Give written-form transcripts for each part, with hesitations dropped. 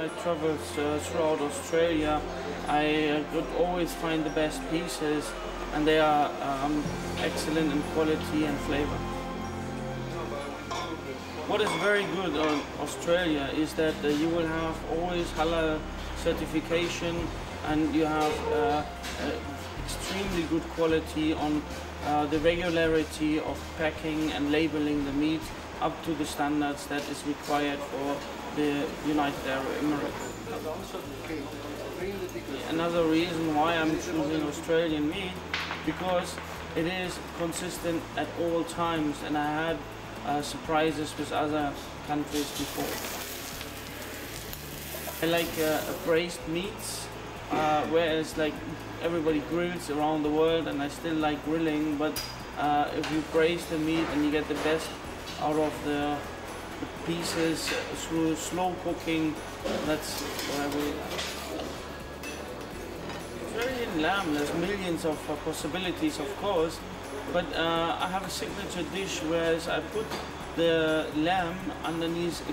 my travels throughout Australia, I could always find the best pieces, and they are excellent in quality and flavor. What is very good on Australia is that you will have always halal certification, and you have extremely good quality on the regularity of packing and labeling the meat up to the standards that is required for the United Arab Emirates. Another reason why I'm choosing Australian meat, because it is consistent at all times, and I had surprises with other countries before. I like braised meats, whereas like everybody grills around the world, and I still like grilling, but if you braise the meat and you get the best out of the pieces through slow cooking, that's what I really like. Australian lamb, there's millions of possibilities, of course, but I have a signature dish where I put the lamb underneath a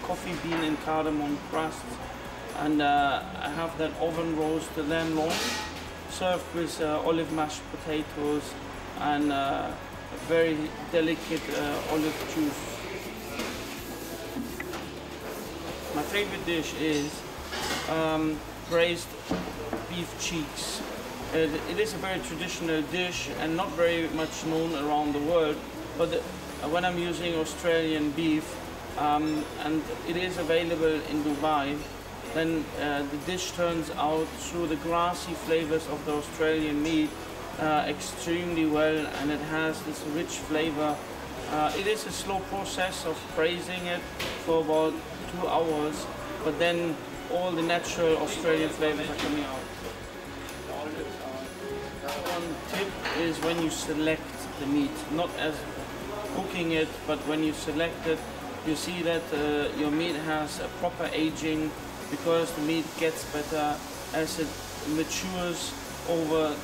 coffee bean and cardamom crust, and I have that oven roast the lamb loin served with olive mashed potatoes and a very delicate olive juice. My favorite dish is braised beef cheeks. It is a very traditional dish and not very much known around the world, but when I'm using Australian beef and it is available in Dubai, then the dish turns out through the grassy flavors of the Australian meat extremely well, and it has this rich flavor. It is a slow process of braising it for about 2 hours, but then all the natural Australian flavors are coming out. One tip is when you select the meat, not as cooking it, but when you select it, you see that your meat has a proper aging, because the meat gets better as it matures over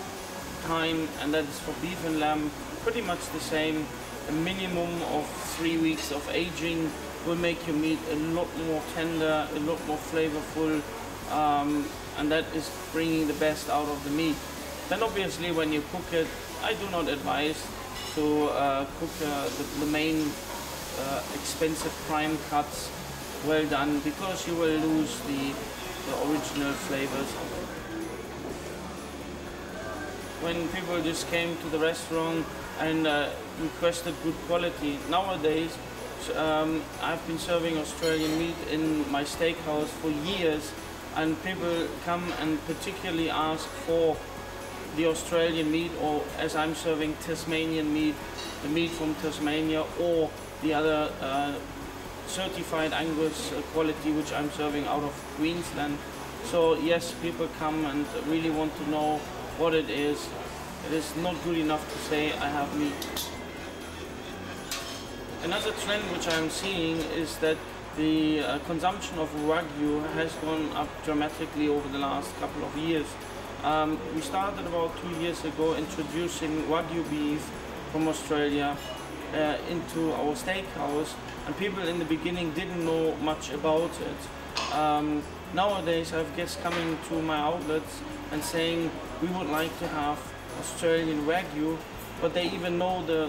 time, and that is for beef and lamb pretty much the same. A minimum of 3 weeks of aging will make your meat a lot more tender, a lot more flavorful, and that is bringing the best out of the meat. Then obviously when you cook it, I do not advise to cook the main expensive prime cuts well done, because you will lose the original flavors of it. When people just came to the restaurant and requested good quality, nowadays I've been serving Australian meat in my steakhouse for years, and people come and particularly ask for the Australian meat, or as I'm serving Tasmanian meat, the meat from Tasmania, or the other certified Angus quality which I'm serving out of Queensland. So yes, people come and really want to know what it is. It is not good enough to say I have meat. Another trend which I'm seeing is that the consumption of Wagyu has gone up dramatically over the last couple of years. We started about 2 years ago introducing Wagyu beef from Australia into our steakhouse, and people in the beginning didn't know much about it. Nowadays I have guests coming to my outlets and saying we would like to have Australian Wagyu, but they even know the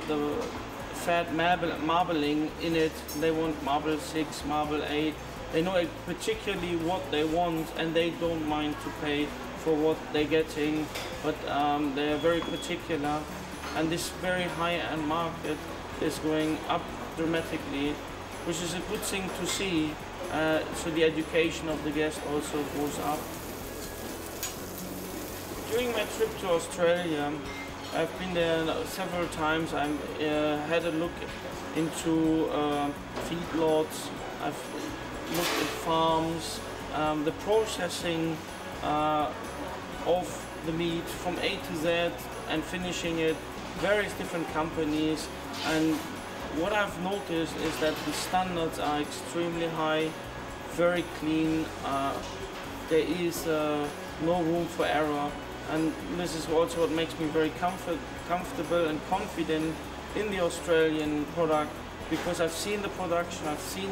fat marbling in it. They want marble 6, marble 8. They know particularly what they want, and they don't mind to pay for what they're getting, but they are very particular, and this very high-end market is going up dramatically, which is a good thing to see, so the education of the guest also goes up. During my trip to Australia, I've been there several times. I had a look into feedlots, I've looked at farms, the processing of the meat from A to Z and finishing it, various different companies, and what I've noticed is that the standards are extremely high, very clean, there is no room for error, and this is also what makes me very comfortable and confident in the Australian product, because I've seen the production, I've seen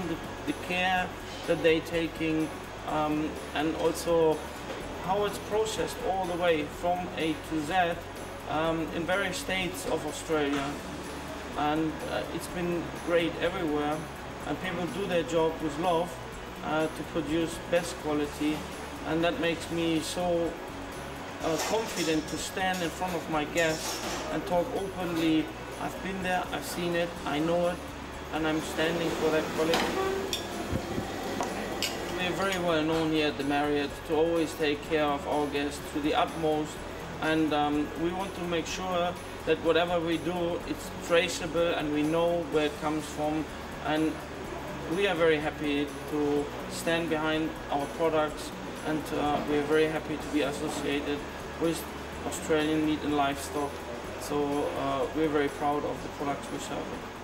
the care that they're taking, and also how it's processed all the way from A to Z in various states of Australia. And it's been great everywhere, and people do their job with love to produce best quality, and that makes me so confident to stand in front of my guests and talk openly. I've been there, I've seen it, I know it, and I'm standing for that quality. We're very well known here at the Marriott to always take care of our guests to the utmost, and we want to make sure that whatever we do, it's traceable and we know where it comes from. And we are very happy to stand behind our products, and we are very happy to be associated with Australian meat and livestock. So we're very proud of the products we're serving.